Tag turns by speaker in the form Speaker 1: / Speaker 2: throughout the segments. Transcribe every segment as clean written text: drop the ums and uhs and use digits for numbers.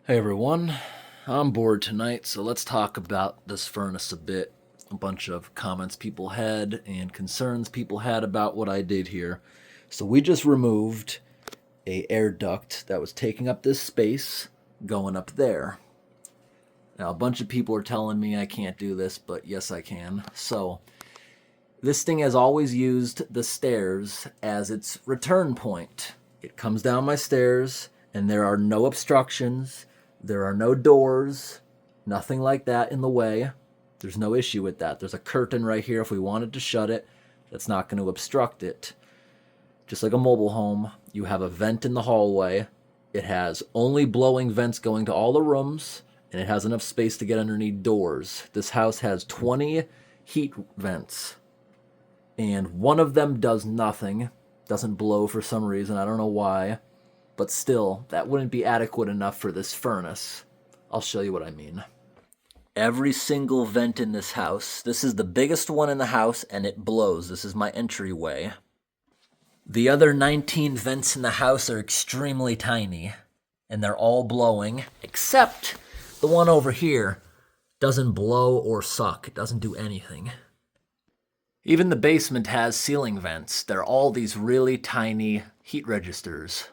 Speaker 1: Hey everyone, I'm bored tonight, so let's talk about this furnace a bit. A bunch of comments people had and concerns people had about what I did here. So we just removed a air duct that was taking up this space going up there. Now a bunch of people are telling me I can't do this, but yes I can. So this thing has always used the stairs as its return point. It comes down my stairs and there are no obstructions. There are no doors, nothing like that in the way. There's no issue with that. There's a curtain right here if we wanted to shut it. That's not going to obstruct it. Just like a mobile home, you have a vent in the hallway. It has only blowing vents going to all the rooms, and it has enough space to get underneath doors. This house has 20 heat vents, and one of them does nothing. Doesn't blow for some reason. I don't know why. But still, that wouldn't be adequate enough for this furnace. I'll show you what I mean. Every single vent in this house, this is the biggest one in the house and it blows. This is my entryway. The other 19 vents in the house are extremely tiny and they're all blowing, except the one over here doesn't blow or suck. It doesn't do anything. Even the basement has ceiling vents. They're all these really tiny heat registers.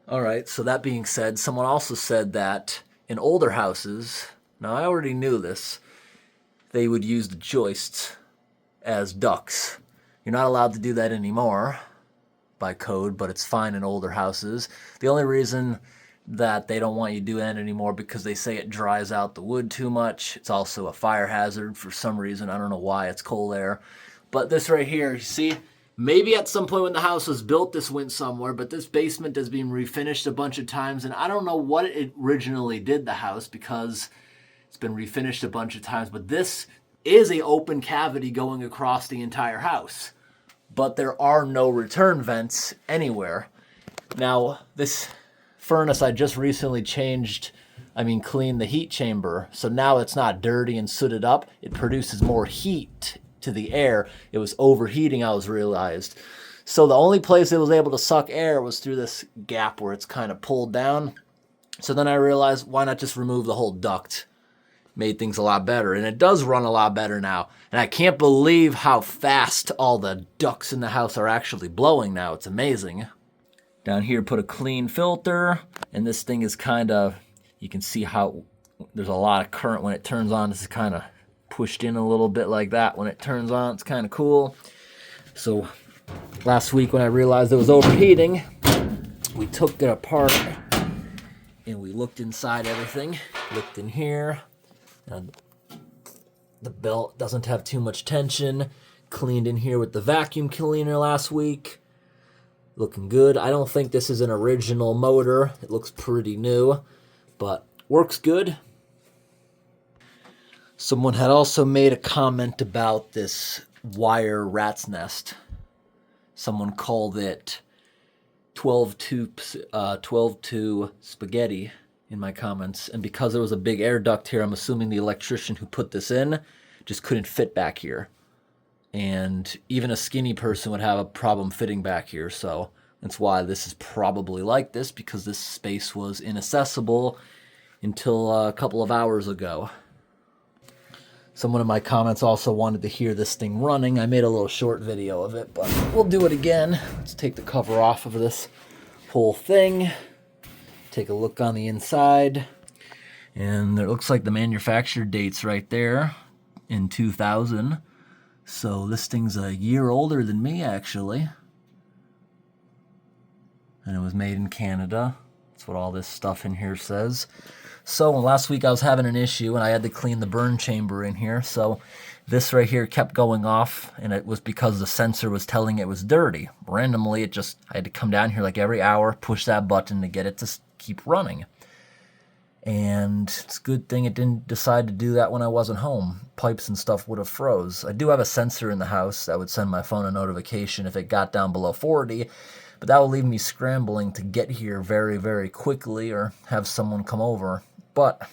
Speaker 1: Alright, so that being said, someone also said that in older houses, now I already knew this, they would use the joists as ducts. You're not allowed to do that anymore by code, but it's fine in older houses. The only reason that they don't want you to do that anymore because they say it dries out the wood too much. It's also a fire hazard for some reason. I don't know why. It's cold air. But this right here, you see? Maybe at some point when the house was built, this went somewhere, but this basement has been refinished a bunch of times, and I don't know what it originally did, the house, because it's been refinished a bunch of times, but this is an open cavity going across the entire house. But there are no return vents anywhere. Now, this furnace, I just recently cleaned the heat chamber, so now it's not dirty and sooted up. It produces more heat to the air. It was overheating, I realized. So the only place it was able to suck air was through this gap where it's kind of pulled down. So then I realized, why not just remove the whole duct? Made things a lot better, and it does run a lot better now. And I can't believe how fast all the ducts in the house are actually blowing now. It's amazing. Down here, put a clean filter, and this thing is kind of, you can see how there's a lot of current when it turns on. This is kind of pushed in a little bit like that. When it turns on, it's kind of cool. So last week when I realized it was overheating, we took it apart and we looked inside everything. Looked in here, and the belt doesn't have too much tension. Cleaned in here with the vacuum cleaner last week. Looking good. I don't think this is an original motor. It looks pretty new, but works good. Someone had also made a comment about this wire rat's nest. Someone called it 12-2 spaghetti in my comments. And because there was a big air duct here, I'm assuming the electrician who put this in just couldn't fit back here. And even a skinny person would have a problem fitting back here. So that's why this is probably like this, because this space was inaccessible until a couple of hours ago. Someone in my comments also wanted to hear this thing running. I made a little short video of it, but we'll do it again. Let's take the cover off of this whole thing. Take a look on the inside. And it looks like the manufacturer date's right there in 2000. So this thing's a year older than me, actually. And it was made in Canada. That's what all this stuff in here says. So last week I was having an issue and I had to clean the burn chamber in here. So this right here kept going off, and it was because the sensor was telling it was dirty. Randomly, I had to come down here like every hour, push that button to get it to keep running. And it's a good thing it didn't decide to do that when I wasn't home. Pipes and stuff would have froze. I do have a sensor in the house that would send my phone a notification if it got down below 40, but that would leave me scrambling to get here very, very quickly or have someone come over. But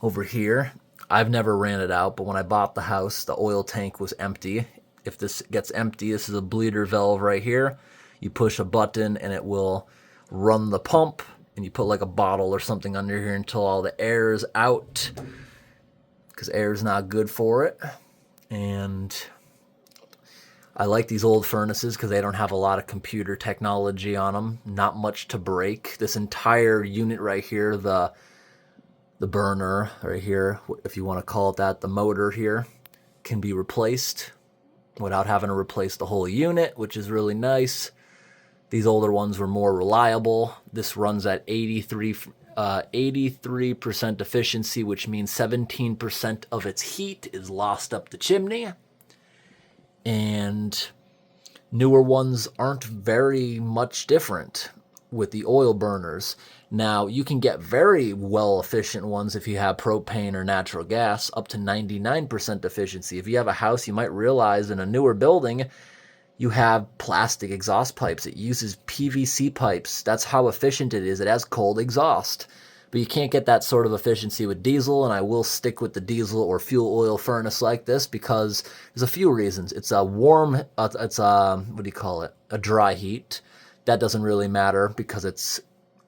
Speaker 1: over here, I've never ran it out, but when I bought the house, the oil tank was empty. If this gets empty, this is a bleeder valve right here. You push a button and it will run the pump and you put like a bottle or something under here until all the air is out, because air is not good for it. And I like these old furnaces because they don't have a lot of computer technology on them, not much to break. This entire unit right here, the burner right here, if you want to call it that, the motor here, can be replaced without having to replace the whole unit, which is really nice. These older ones were more reliable. This runs at 83% efficiency, which means 17% of its heat is lost up the chimney. And newer ones aren't very much different with the oil burners. Now, you can get very well efficient ones if you have propane or natural gas, up to 99% efficiency. If you have a house, you might realize in a newer building, you have plastic exhaust pipes. It uses PVC pipes. That's how efficient it is. It has cold exhaust. But you can't get that sort of efficiency with diesel, and I will stick with the diesel or fuel oil furnace like this because there's a few reasons. It's a warm, it's a, what do you call it? A dry heat. That doesn't really matter because it's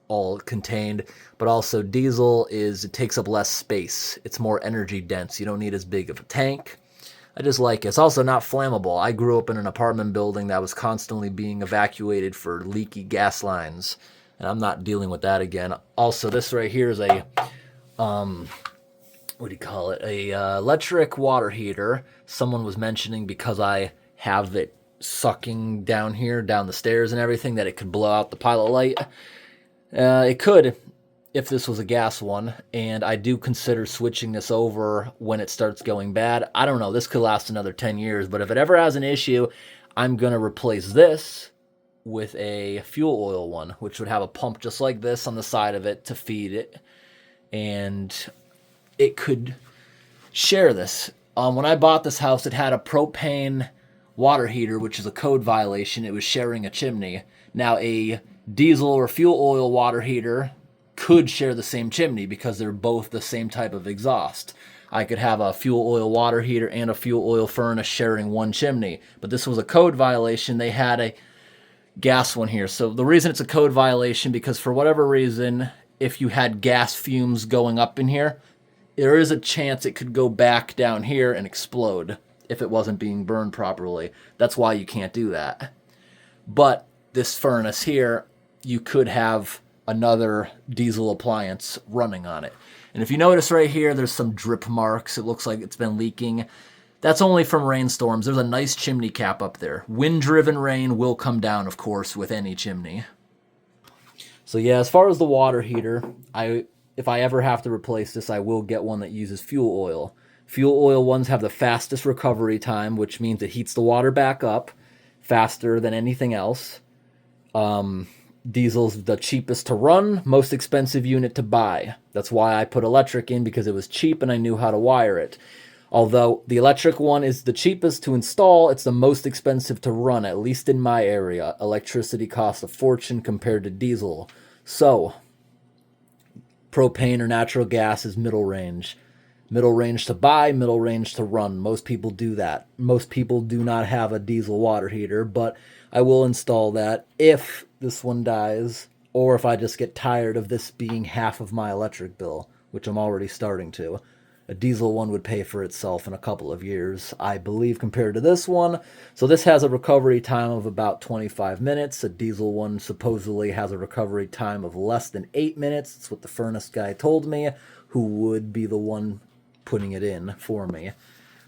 Speaker 1: all contained. But also diesel it takes up less space. It's more energy dense. You don't need as big of a tank. I just like it. It's also not flammable. I grew up in an apartment building that was constantly being evacuated for leaky gas lines, and I'm not dealing with that again. Also, this right here is a, what do you call it? Electric water heater. Someone was mentioning because I have it sucking down here, down the stairs and everything, that it could blow out the pilot light. It could, if this was a gas one, and I do consider switching this over when it starts going bad. I don't know, this could last another 10 years, but if it ever has an issue, I'm going to replace this with a fuel oil one, which would have a pump just like this on the side of it to feed it, and it could share this. When I bought this house, it had a propane water heater, which is a code violation. It was sharing a chimney. Now, a diesel or fuel oil water heater could share the same chimney because they're both the same type of exhaust. I could have a fuel oil water heater and a fuel oil furnace sharing one chimney, but this was a code violation. They had a gas one here. So the reason it's a code violation, because for whatever reason, if you had gas fumes going up in here, there is a chance it could go back down here and explode if it wasn't being burned properly. That's why you can't do that. But this furnace here, you could have another diesel appliance running on it. And if you notice right here, there's some drip marks. It looks like it's been leaking. That's only from rainstorms. There's a nice chimney cap up there. Wind-driven rain will come down, of course, with any chimney. So yeah, as far as the water heater, if I ever have to replace this, I will get one that uses fuel oil. Fuel oil ones have the fastest recovery time, which means it heats the water back up faster than anything else. Diesel's the cheapest to run, most expensive unit to buy. That's why I put electric in, because it was cheap and I knew how to wire it. Although the electric one is the cheapest to install, it's the most expensive to run, at least in my area. Electricity costs a fortune compared to diesel. So, propane or natural gas is middle range. Middle range to buy, middle range to run. Most people do that. Most people do not have a diesel water heater, but I will install that if this one dies, or if I just get tired of this being half of my electric bill, which I'm already starting to. A diesel one would pay for itself in a couple of years, I believe, compared to this one. So this has a recovery time of about 25 minutes. A diesel one supposedly has a recovery time of less than 8 minutes. That's what the furnace guy told me, who would be the one putting it in for me.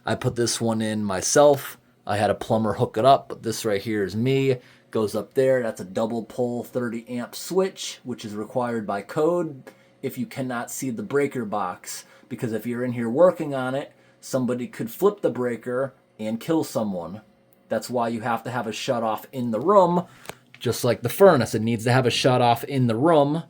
Speaker 1: I put this one in myself. I had a plumber hook it up, but this right here is me. Goes up there. That's a double pole 30 amp switch, which is required by code if you cannot see the breaker box. Because if you're in here working on it, somebody could flip the breaker and kill someone. That's why you have to have a shutoff in the room, just like the furnace. It needs to have a shutoff in the room,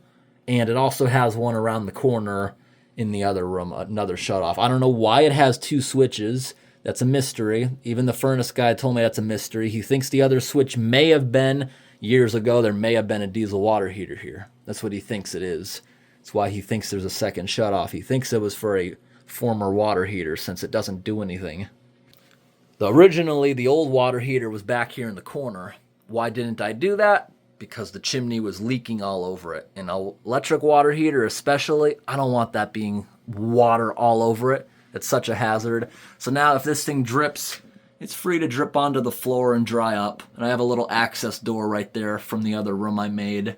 Speaker 1: and it also has one around the corner in the other room, another shutoff. I don't know why it has two switches. That's a mystery. Even the furnace guy told me that's a mystery. He thinks the other switch may have been, years ago, there may have been a diesel water heater here. That's what he thinks it is. That's why he thinks there's a second shutoff. He thinks it was for a former water heater, since it doesn't do anything. Originally, the old water heater was back here in the corner. Why didn't I do that? because the chimney was leaking all over it. And an electric water heater especially, I don't want that being water all over it. It's such a hazard. So now if this thing drips, it's free to drip onto the floor and dry up. And I have a little access door right there from the other room I made.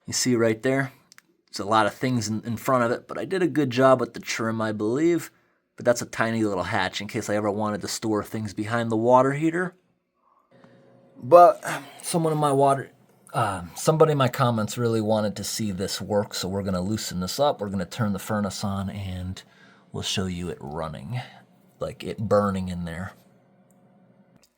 Speaker 1: You see right there? There's a lot of things in front of it, but I did a good job with the trim, I believe. But that's a tiny little hatch in case I ever wanted to store things behind the water heater. But somebody in my comments really wanted to see this work, so we're going to loosen this up. We're going to turn the furnace on, and we'll show you it running, like it burning in there.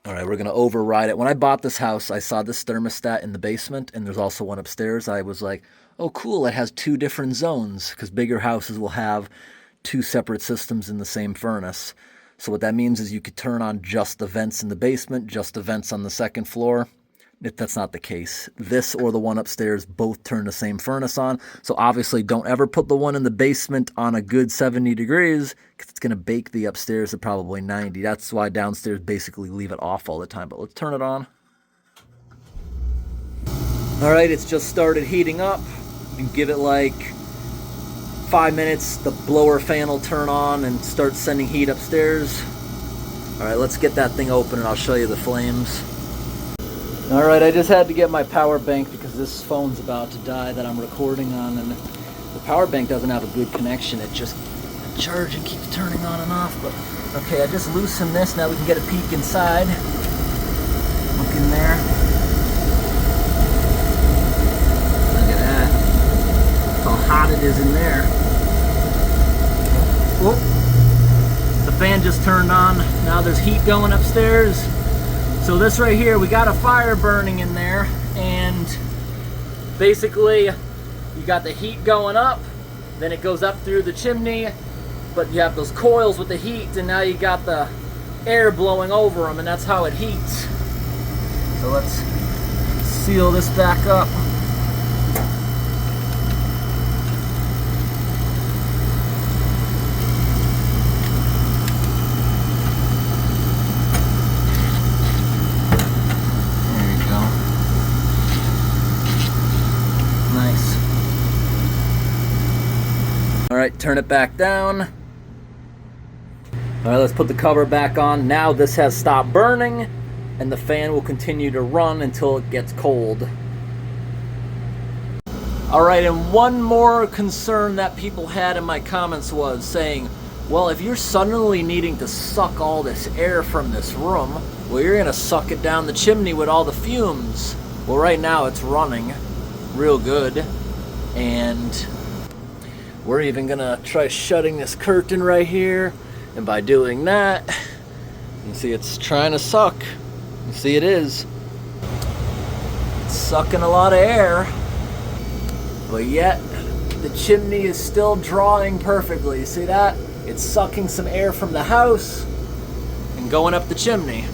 Speaker 1: All right, we're going to override it. When I bought this house, I saw this thermostat in the basement, and there's also one upstairs. I was like, oh, cool, it has 2 different zones, because bigger houses will have 2 separate systems in the same furnace. So what that means is you could turn on just the vents in the basement, just the vents on the second floor. If that's not the case, this or the one upstairs both turn the same furnace on. So obviously don't ever put the one in the basement on a good 70 degrees because it's going to bake the upstairs at probably 90. That's why downstairs basically leave it off all the time. But let's turn it on. All right, it's just started heating up. You can give it like 5 minutes, the blower fan will turn on and start sending heat upstairs. All right, let's get that thing open and I'll show you the flames. All right, I just had to get my power bank because this phone's about to die that I'm recording on, and the power bank doesn't have a good connection. It just, the charging keeps turning on and off. But okay, I just loosened this. Now we can get a peek inside. Look in there. Look at that. Look how hot it is in there. Whoop. The fan just turned on. Now there's heat going upstairs. So this right here, we got a fire burning in there, and basically you got the heat going up, then it goes up through the chimney, but you have those coils with the heat, and now you got the air blowing over them, and that's how it heats. So let's seal this back up. All right, turn it back down. All right, let's put the cover back on. Now this has stopped burning, and the fan will continue to run until it gets cold. All right, and one more concern that people had in my comments was saying, well, if you're suddenly needing to suck all this air from this room, well, you're gonna suck it down the chimney with all the fumes. Well, right now it's running real good, and we're even gonna try shutting this curtain right here, and by doing that, you see it's trying to suck. You see it is. It's sucking a lot of air, but yet the chimney is still drawing perfectly. You see that? It's sucking some air from the house and going up the chimney.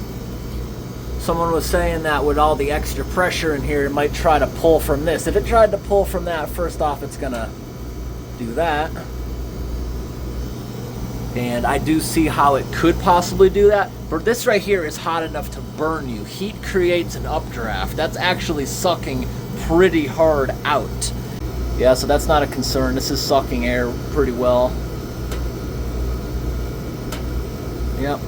Speaker 1: Someone was saying that with all the extra pressure in here, it might try to pull from this. If it tried to pull from that, first off, it's gonna do that, and I do see how it could possibly do that, but this right here is hot enough to burn you. Heat creates an updraft. That's actually sucking pretty hard out. Yeah, so that's not a concern. This is sucking air pretty well. Yep.